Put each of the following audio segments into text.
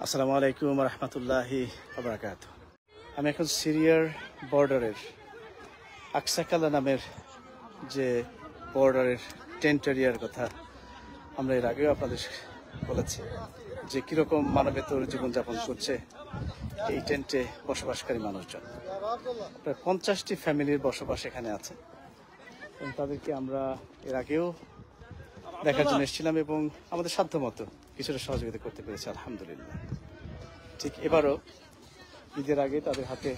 আসসালামু আলাইকুম রহমতুল্লাহি বারাকাতুহু। আমি এখন সিরিয়ার বর্ডারের আকসাকালা নামের যে বর্ডারের টেন্ট এরিয়ার কথা আমরা এর আগেও আপনাদের বলেছি যে কীরকম মানবেতর জীবনযাপন করছে এই টেন্টে বসবাসকারী মানুষজন। প্রায় 50টি ফ্যামিলির বসবাস এখানে আছে এবং তাদেরকে আমরা এর আগেও দেখার জন্য এসেছিলাম এবং আমাদের সাধ্যমতো কিছুটা সহযোগিতা করতে পেরেছি আলহামদুলিল্লাহ। ঠিক এবারও ঈদের আগে তাদের হাতে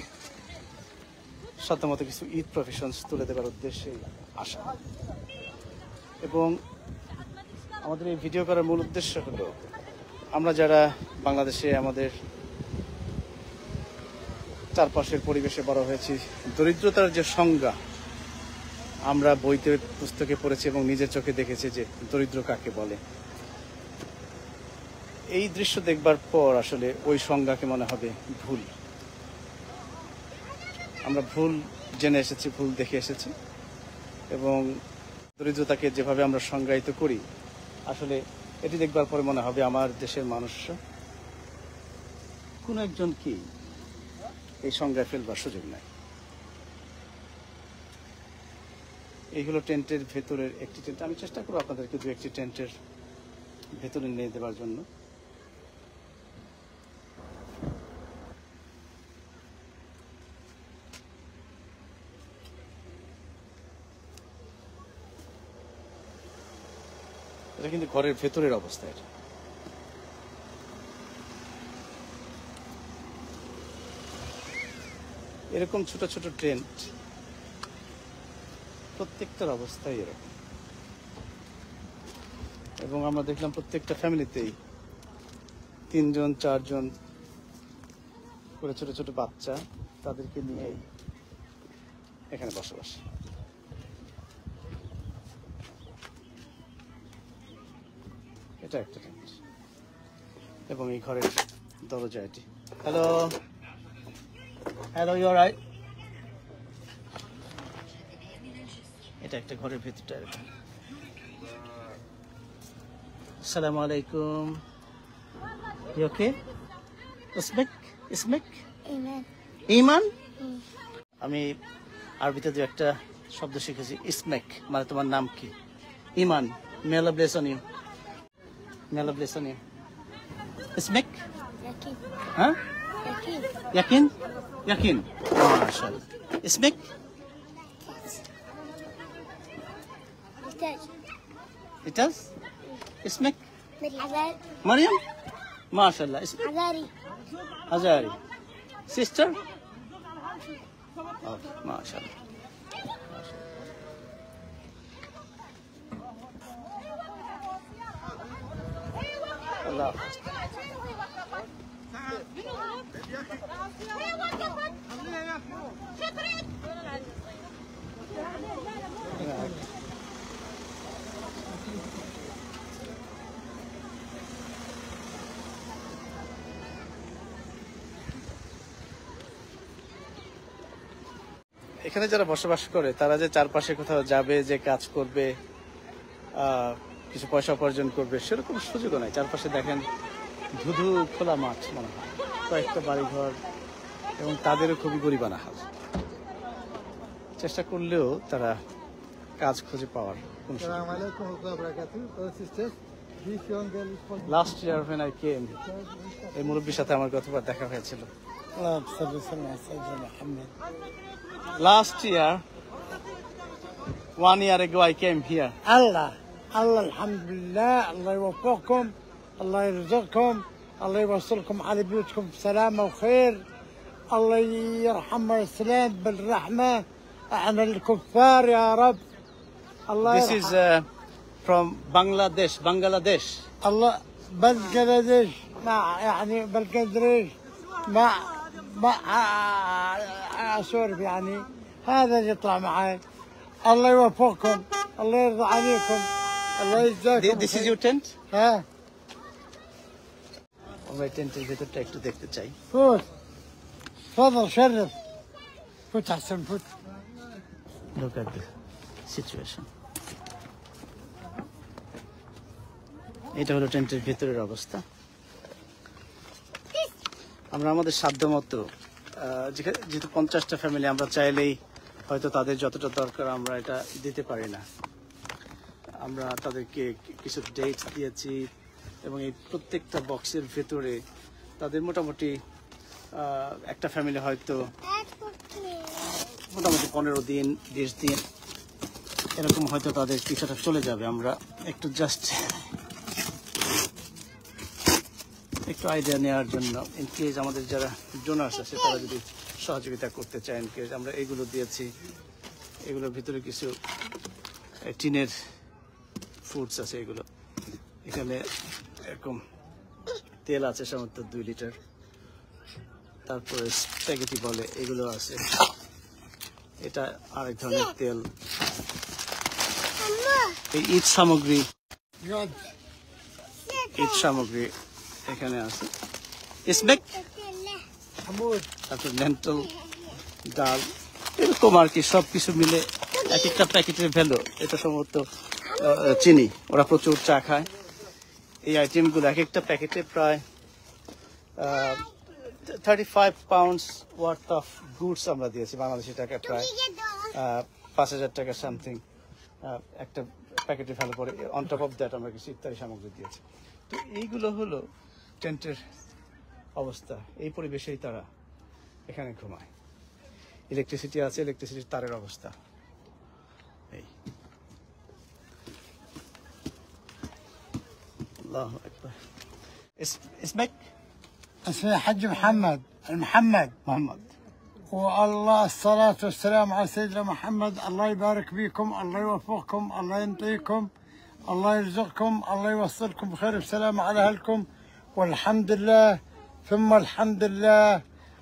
সাধ্যমতো কিছু ঈদ প্রফেশনস তুলে দেওয়ার উদ্দেশ্যে আসা এবং আমাদের এই ভিডিও করার মূল উদ্দেশ্য হলো আমরা যারা বাংলাদেশে আমাদের চারপাশের পরিবেশে বড় হয়েছি, দরিদ্রতার যে সংজ্ঞা আমরা বইতে পুস্তকে পড়েছি এবং নিজের চোখে দেখেছি যে দরিদ্র কাকে বলে। এই দৃশ্য দেখবার পর আসলে ওই সংজ্ঞাকে মনে হবে ভুল। আমরা ভুল জেনে এসেছি, ভুল দেখে এসেছি এবং দরিদ্রতাকে যেভাবে আমরা সংজ্ঞায়িত করি আসলে এটি দেখবার পরে মনে হবে আমার দেশের মানুষরা কোনো একজনকে এই সংজ্ঞায় ফেলবার সুযোগ নাই। এইগুলো টেন্টের ভেতরের একটি টেন্ট। আমি চেষ্টা করবো আপনাদেরকে দু একটি টেন্টের ভেতরে নিয়ে দেওয়ার জন্য। এটা কিন্তু ঘরের ভেতরের অবস্থা। এটা এরকম ছোট ছোট টেন্ট প্রত্যেকটার অবস্থাই এরকম এবং আমরা দেখলাম প্রত্যেকটা ফ্যামিলিতেই 3 জন 4 জন করে ছোট ছোট বাচ্চা তাদেরকে নিয়ে এখানে বসবাস। এটা একটা টেন্ট এবং এই ঘরের দরজা এটি। Hello hello, you alright? এটা একটা ঘরের ভেতরটা এরকম। আসসালামু আলাইকুম। You okay? ইসমিক ইমান। আমি আরবিতে দু একটা শব্দ শিখেছি। ইসমেক মানে তোমার নাম কি? Iman. May Allah bless on you. May Allah bless on you. ইসমেক? হ্যাঁ, ইয়াকিন। ইয়াকিন, মাশাআল্লাহ। ইসমেক? ইতাজ। اسمك؟ مريم. ما شاء الله. اسمك؟ أزاري. sister? ما شاء الله. الله. এখানে যারা বসবাস করে তারা যে চারপাশে কোথাও যাবে, যে কাজ করবে, কিছু পয়সা উপার্জন করবে সেরকম সুযোগও নাই। চারপাশে দেখেন ধুধু খোলা মাঠ, মনে হয় কয়েকটা বাড়িঘর এবং তাদেরও খুবই গরিবানা হাল। চেষ্টা করলেও তারা কাজ খুঁজে পাওয়ার কোন সুযোগ নেই। Last year when I came, এই মুরব্বীর সাথে আমার গতবার দেখা হয়েছিল। Last year, 1 year ago, I came here. الله الحمد لله. الله يوفقكم، الله يرزقكم، الله يوصلكم على بيوتكم بسلامة وخير. الله يرحم ويسلم بالرحمة عن الكفار يا رب. الله This is from Bangladesh. الله بنجلاديش مع يعني بنجلاديش مع سوري يعني هذا اللي يطلع معي. الله يوفقكم، الله يرضى عليكم، الله يجزاكم. This is your tent? ها আমরা টেন্টের ভেতরটা একটু দেখতে চাই। فوت تفضل شرف. فوت احسن فوت. Look at the situation. এটা হলো টেন্টের ভেতরের অবস্থা। আমরা আমাদের সাধ্য মতো যেহেতু 50টা ফ্যামিলি, আমরা চাইলেই হয়তো তাদের যতটা দরকার আমরা এটা দিতে পারি না। আমরা তাদেরকে কিছু ডেটস দিয়েছি এবং এই প্রত্যেকটা বক্সের ভেতরে তাদের মোটামুটি একটা ফ্যামিলি হয়তো মোটামুটি 15 দিন 20 দিন এরকম হয়তো তাদের কিছুটা চলে যাবে। আমরা একটু জাস্ট একটু আইডিয়া নেওয়ার জন্য ইনকেস আমাদের যারা ডোনার্স আছে তারা যদি সহযোগিতা করতে চায়, ইনকেস আমরা এগুলো দিয়েছি। এগুলোর ভিতরে কিছু টিনের ফুডস আছে, এগুলো এখানে এরকম তেল আছে সাধারণত 2 লিটার, তারপরে স্প্যাগেটি বলে এগুলো আছে, এটা আরেক ধরনের তেল। এই ঈদ সামগ্রী এখানে আছে, স্নেক, তারপর লেন্টল, ডাল, এরকম আর কি সবকিছু মিলে এক একটা প্যাকেটের ভ্যালু। এটা সম্ভবত চিনি, ওরা প্রচুর চা খায়। এই আইটেমগুলো এক একটা প্যাকেটে প্রায় 35 পাউন্ডস ওয়ার্থ অফ গুডস আমরা দিয়েছি, বাংলাদেশি টাকা প্রায় 5,000 টাকা সামথিং একটা প্যাকেটে ফেলে পরে। অন টপ অফ দ্যাট আমরা কিছু ইত্যাদি সামগ্রী দিয়েছি। তো এইগুলো হলো টেন্টের অবস্থা। এই পরিবেশেই তারা এখানে ঘুমায়। ইলেকট্রিসিটি আছে, ইলেকট্রিসিটির তারের অবস্থা এই। আল্লাহু আকবার। اسمك؟ اسمي حج محمد محمد. والله الصلاة والسلام على سيدنا محمد. الله يبارك فيكم، الله يوفقكم، الله ينطيكم، الله يرزقكم، الله يوصلكم بخير بسلامة على أهلكم. والحمد لله ثم الحمد لله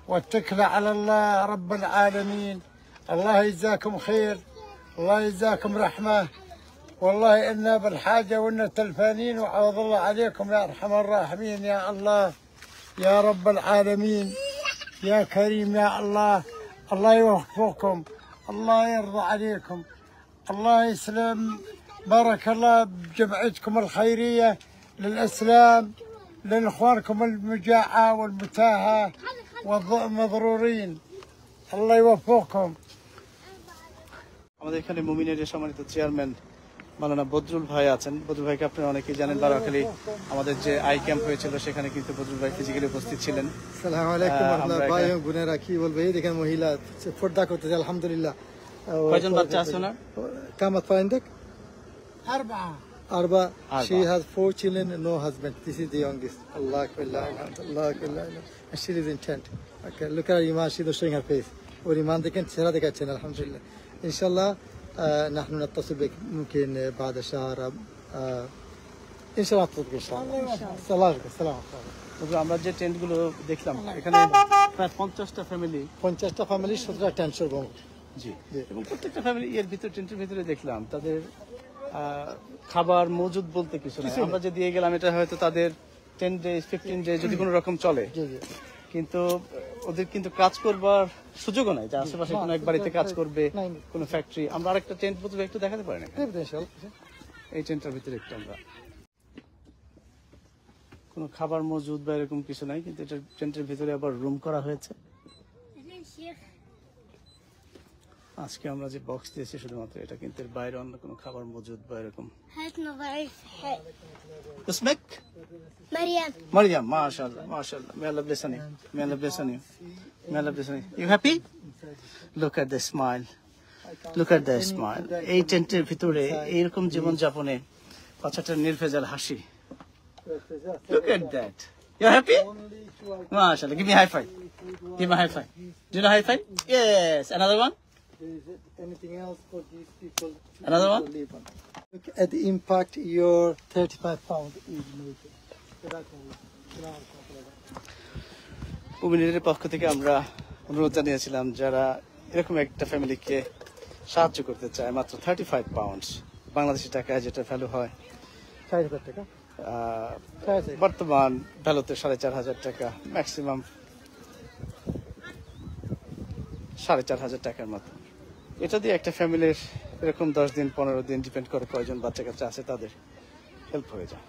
والتكلة على الله رب العالمين. الله يجزاكم خير، الله يجزاكم رحمة. والله إنا بالحاجة وإنا تلفانين، وعوض الله عليكم يا أرحم الراحمين يا الله يا رب العالمين يا كريم يا الله. الله يوفقكم، الله يرضى عليكم، الله يسلم. بارك الله بجمعيتكم الخيرية للإسلام، لإخوانكم المجاعة والمتاهة والمضرورين. الله يوفقكم. আমাদের এখানে মুমিনের সম্মানিত চেয়ারম্যান মাওলানা বদরুল ভাই আছেন। বদরুল ভাইকে আপনারা অনেকেই জানেন, বারাখালী আমাদের যে আই ক্যাম্প হয়েছিল সেখানে কিন্তু বদরুল ভাই ফিজিক্যালি উপস্থিত ছিলেন। আসসালামু আলাইকুম ওয়া ভাই ও গুনেরা, কি বলবো, এই দেখেন মহিলা পর্দা করতেছে আলহামদুলিল্লাহ। কয়জন বাচ্চা আছে ওনার? Kamat ফাইন্দেক أربعة. She has 4 children and no husband. This is the youngest. Allah akbar, Allah akbar. And she is intent. Okay, look at her iman, she is showing her face. और ईमान देखें, चेहरा दिखाচ্ছেন আলহামদুলিল্লাহ। इंशाल्लाह نحن نتصل بك ممكن بعد شهر ان شاء الله نتصل بك ان شاء الله. السلام عليكم. আমরা যে টেন্টগুলো দেখলাম এখানে প্রায় 50টা ফ্যামিলি, 50টা ফ্যামিলি 17টা টেন্ট করব। জি, এবং প্রত্যেকটা ফ্যামিলি এর ভিতর টেন্টের ভিতরে দেখলাম তাদের খাবার মজুদ বলতে কিছু নাই। আমরা যে দিয়ে গেলাম এটা হয়তো তাদের 10 ডেজ 15 ডেজ যদি কোনো রকম চলে, কিন্তু ওদের কিন্তু কাজ করবার সুযোগও নাই যে আশেপাশে কোনো এক বাড়িতে কাজ করবে, কোনো ফ্যাক্টরি। আমরা আরেকটা টেন্ট বোধহয় একটু দেখাতে পারি না, এই টেন্টের ভিতরে একটু আমরা কোনো খাবার মজুদ বা এরকম কিছু নাই, কিন্তু এটা টেন্টের ভিতরে আবার রুম করা হয়েছে। আজকে আমরা যে বক্স দিয়েছি শুধুমাত্র এটা, কিন্তু এর বাইরে অন্য কোনো খাবার মজুদ বা এরকম। اسمك؟ مريم. ما شاء الله ما شاء الله. May Allah bless you. May Allah bless you. May Allah bless you. You happy? Look at the smile. Look at the smile. এই টেন্টের ভিতরে এইরকম জীবন যাপনে পাঁচটা নির্ভেজাল হাসি। Look at that. You happy? MashaAllah. Give me a high five. Give me a high five. Do you know high five? Yes. Another one? Anything else for these people? Another one? Look at the impact your 35 pound is making. মুমিনের পক্ষ থেকে আমরা অনুরোধ জানিয়েছিলাম যারা এরকম একটা ফ্যামিলিকে সাহায্য করতে চায়, মাত্র 35 পাউন্ডস বাংলাদেশি টাকায় যেটা ভ্যালু হয় 4,000 টাকা, বর্তমান ভ্যালুতে 4,500 টাকা, ম্যাক্সিমাম 4,500 টাকার মতো। এটা দিয়ে একটা ফ্যামিলির এরকম 10 দিন 15 দিন, ডিপেন্ড করে কয়জন বাচ্চা কাচ্চা আছে, তাদের হেল্প হয়ে যায়।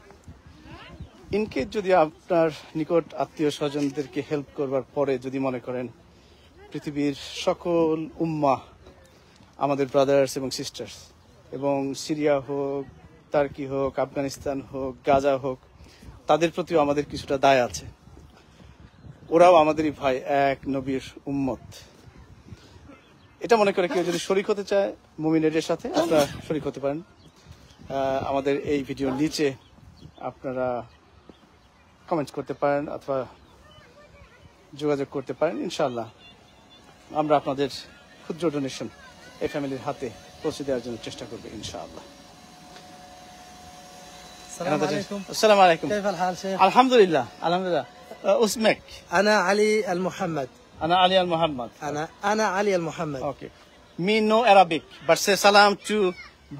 ইনকেস যদি আপনার নিকট আত্মীয় স্বজনদেরকে হেল্প করবার পরে যদি মনে করেন পৃথিবীর সকল উম্মা আমাদের ব্রাদার্স এবং সিস্টার্স, এবং সিরিয়া হোক, টার্কি হোক, আফগানিস্তান হোক, গাজা হোক, তাদের প্রতিও আমাদের কিছুটা দায় আছে। ওরাও আমাদেরই ভাই, এক নবীর উম্মত। এটা মনে করে কেউ যদি শরিক হতে চায় মুমিন এডের সাথে, আপনারা শরিক হতে পারেন। আমাদের এই ভিডিওর নিচে আপনারা কমেন্ট করতে পারেন অথবা যোগাযোগ করতে পারেন। ইনশাআল্লাহ আমরা আপনাদের ক্ষুদ্র ডোনেশন এই ফ্যামিলির হাতে পৌঁছে দেওয়ার জন্য চেষ্টা করবো ইনশাআল্লাহ। السلام عليكم. আসসালামু আলাইকুম। كيف الحال شيخ؟ আলহামদুলিল্লাহ আলহামদুলিল্লাহ। اسمك؟ أنا علي المحمد. أنا علي المحمد. أنا علي المحمد. Okay. Me no Arabic, but say salam to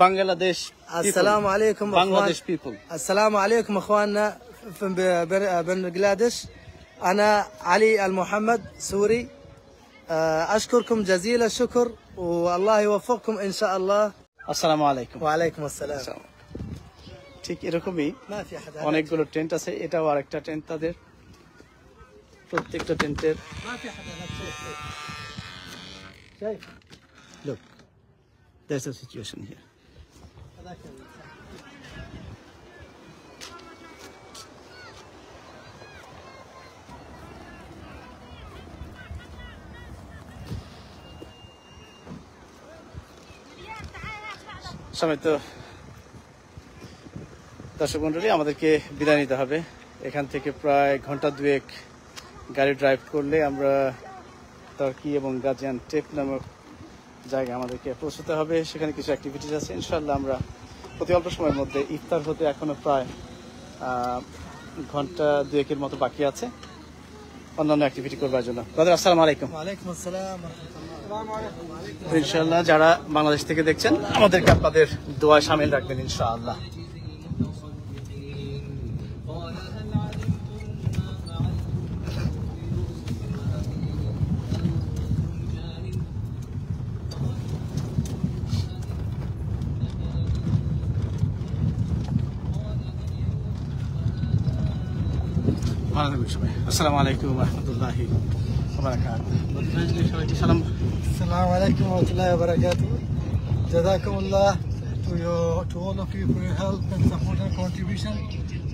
Bangladesh people. السلام عليكم Bangladesh people. السلام عليكم اخواننا في بنغلاديش. انا علي المحمد سوري. اشكركم جزيل الشكر والله يوفقكم ان شاء الله. আসসালামু আলাইকুম। وعليكم السلام. ঠিক এরকমই ما في احد. অনেকগুলো টেন্ট আছে, এটাও আরেকটা টেন্ট তাদের। প্রত্যেকটা টেন্টের ما في احد. شايف؟ look, there's a situation here. هذاك সম্মানিত দর্শক মন্ডলী, আমাদেরকে বিদায় নিতে হবে। এখান থেকে প্রায় ঘন্টা দুয়েক গাড়ি ড্রাইভ করলে আমরা টার্কি এবং গাজিয়ান্টেপ নামক জায়গায় আমাদেরকে পৌঁছতে হবে। সেখানে কিছু অ্যাক্টিভিটিস আছে। ইনশাআল্লাহ আমরা অতি অল্প সময়ের মধ্যে, ইফতার হতে এখনো প্রায় ঘন্টা দুয়েকের মতো বাকি আছে, অন্যান্য অ্যাক্টিভিটি করবার জন্য। ব্রাদার আসসালামু আলাইকুম। وعليكم السلام ورحمة الله. السلام عليكم. ইনশাআল্লাহ যারা বাংলাদেশ থেকে দেখছেন, আমাদেরকে আপনাদের দোয়ায় শামিল রাখবেন ইনশাআল্লাহ। ভালো থাকবেন সবাই। আসসালামু আলাইকুম ওয়া রাহমাতুল্লাহি ওয়া বারাকাতুহু। সালাম। السلام عليكم ورحمة الله وبركاته. جزاكم الله to all of you for your help and support and contribution.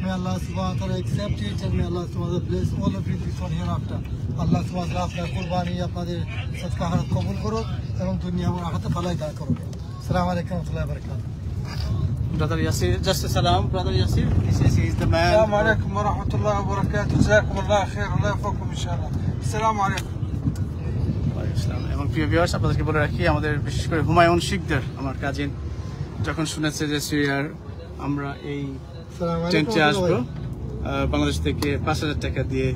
May Allah subhanahu wa ta'ala accept it and may Allah subhanahu wa ta'ala bless all of you before hereafter. Allah subhanahu wa ta'ala আপনার কুরবানি আপনাদের সদকা হারাত কবুল করুক এবং দুনিয়া ও আখিরাতে ভালাই দান করুক। আসসালামু আলাইকুম ওয়া রাহমাতুল্লাহি ওয়া বারাকাতুহু। Brother Yasir, just a salam. Brother Yasir, he is the man. السلام عليكم ورحمة الله وبركاته. جزاكم الله خير. الله يوفقكم إن شاء الله. السلام عليكم. এবং প্রিয় ভিউয়ার্স, আপনাদেরকে বলে রাখি, আমাদের বিশেষ করে হুমায়ুন শিকদার, আমার কাজিন, যখন শুনেছে যে সিরিয়ার আমরা এই টেন্টে আসবো, বাংলাদেশ থেকে 5,000 টাকা দিয়ে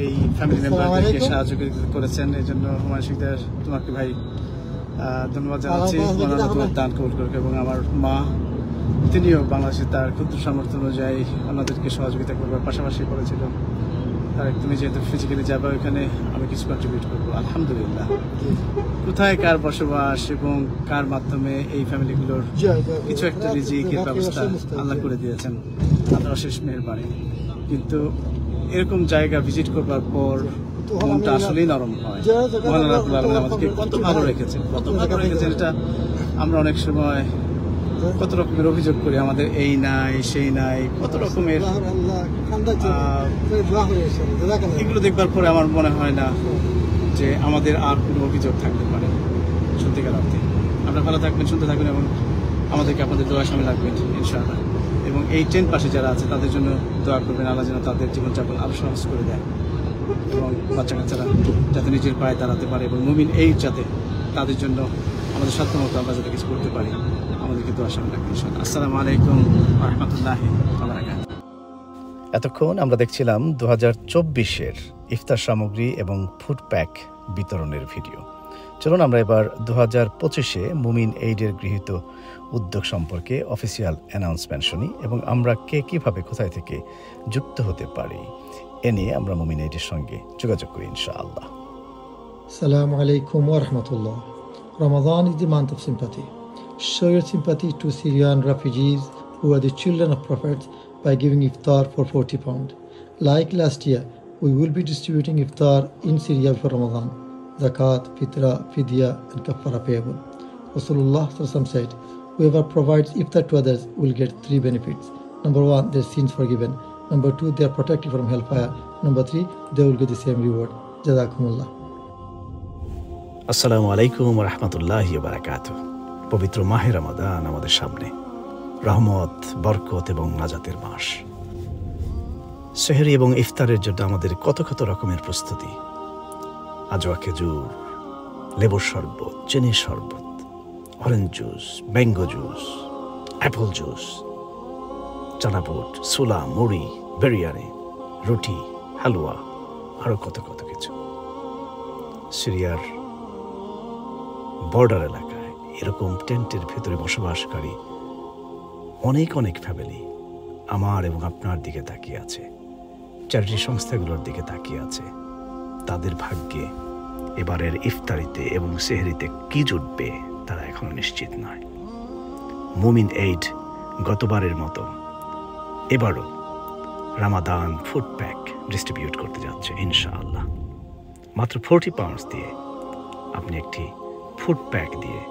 এই ফ্যামিলি মেম্বারদেরকে সাহায্য করেছেন। এই জন্য হুমায়ুন শিকদার, তোমাকে ভাই ধন্যবাদ জানাচ্ছি। তোমার দান কবুল করুক। এবং আমার মা, তিনিও বাংলাদেশে তার ক্ষুদ্র সামর্থ্য অনুযায়ী আমাদেরকে সহযোগিতা করবার পাশাপাশি করেছিল। আর তুমি যেহেতু ফিজিক্যালি যাবে, ওইখানে আমি কিছু কন্ট্রিবিউট করবো। আলহামদুলিল্লাহ। কোথায় কার বসবাস এবং কার মাধ্যমে এই ফ্যামিলিগুলোর কিছু একটা রিজিকের ব্যবস্থা আল্লাহ করে দিয়েছেন, আল্লাহর অশেষ মেহেরবানি। কিন্তু এরকম জায়গা ভিজিট করবার পর মনটা আসলেই নরম হয়। মহান আল্লাহ রাব্বুল আলামিন আমাদেরকে কত ভালো রেখেছেন, কত ভালো রেখেছেন। এটা আমরা অনেক সময় কত রকমের অভিযোগ করি, আমাদের এই নাই সেই নাই, কত রকমের। এগুলো দেখবার পরে আমার মনে হয় না যে আমাদের আর কোনো অভিযোগ থাকতে পারে সত্যিকার অর্থে। আপনারা ভালো থাকবেন, শুনতে থাকবেন এবং আমাদেরকে আপনাদের দোয়া সামনে রাখবেন ইনশাআল্লাহ। এবং এই টেন্ট পাশে যারা আছে তাদের জন্য দোয়া করবেন, আল্লাহ যেন তাদের জীবনযাপন আরো সহজ করে দেয় এবং বাচ্চা কাচ্চারা যাতে নিজের পায়ে দাঁড়াতে পারে এবং মুমিন এই যাতে তাদের জন্য আমাদের সাধ্যমতো আমরা যাতে কিছু করতে পারি, আমাদেরকে দোয়া সামনে রাখবেন ইনশাআল্লাহ। আসসালামু আলাইকুম ওয়া রাহমাতুল্লাহি ওয়া বারাকাতুহু। এতক্ষণ আমরা দেখছিলাম 2024-এর ইফতার সামগ্রী এবং ফুড প্যাক বিতরণের ভিডিও। চলুন আমরা এবার 2025-এ মুমিন এইডের গৃহীত উদ্যোগ সম্পর্কে অফিসিয়াল অ্যানাউন্সমেন্ট শুনি এবং আমরা কে কীভাবে কোথায় থেকে যুক্ত হতে পারি এ নিয়ে আমরা মুমিন এইডের সঙ্গে যোগাযোগ করি ইনশাআল্লাহ। Assalamu alaikum wa rahmatullah. Ramadan is the month of sympathy. Show your sympathy to Syrian refugees who are the children of prophets by giving iftar for £40. Like last year, we will be distributing iftar in Syria for Ramadan. Zakat, fitra, fidya, and kafara payable. Rasulullah said, whoever provides iftar to others will get 3 benefits. Number 1, their sins forgiven. Number 2, they are protected from hellfire. Number 3, they will get the same reward. Jazakumullah. আসসালামু আলাইকুম ওয়া রাহমাতুল্লাহি ওয়া বারাকাতুহু। পবিত্র মাহে রমাদান আমাদের সামনে, রহমত, বরকত এবং নাজাতের মাস। সেহরি এবং ইফতারের জন্য আমাদের কত কত রকমের প্রস্তুতি। আজওয়া খেজুর, লেবুর শরবত, চিনির শরবত, orange juice, mango juice, apple juice, চানাপুট, সুলা, মুড়ি, বিরিয়ানি, রুটি, হালুয়া, আরও কত কত কিছু। সিরিয়ার বর্ডার এলাকায় এরকম টেন্টের ভেতরে বসবাসকারী অনেক অনেক ফ্যামিলি আমার এবং আপনার দিকে তাকিয়ে আছে, চ্যারিটি সংস্থাগুলোর দিকে তাকিয়ে আছে। তাদের ভাগ্যে এবারের ইফতারিতে এবং সেহরিতে কি জুটবে তারা এখনো নিশ্চিত নয়। মুমিন এইড গতবারের মতো এবারও রামাদান ফুড প্যাক ডিস্ট্রিবিউট করতে যাচ্ছে ইনশাআল্লাহ। মাত্র £40 দিয়ে আপনি একটি ফুড প্যাক দিয়ে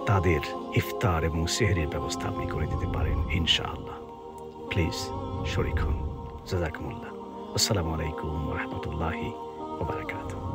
তাদের ইফতার এবং সেহরির ব্যবস্থা আপনি করে দিতে পারেন ইনশাআল্লাহ। প্লিজ শরীক হন। জাযাকুমুল্লাহ। আসসালামু আলাইকুম ওয়া রাহমাতুল্লাহি ওয়া বারাকাতুহু।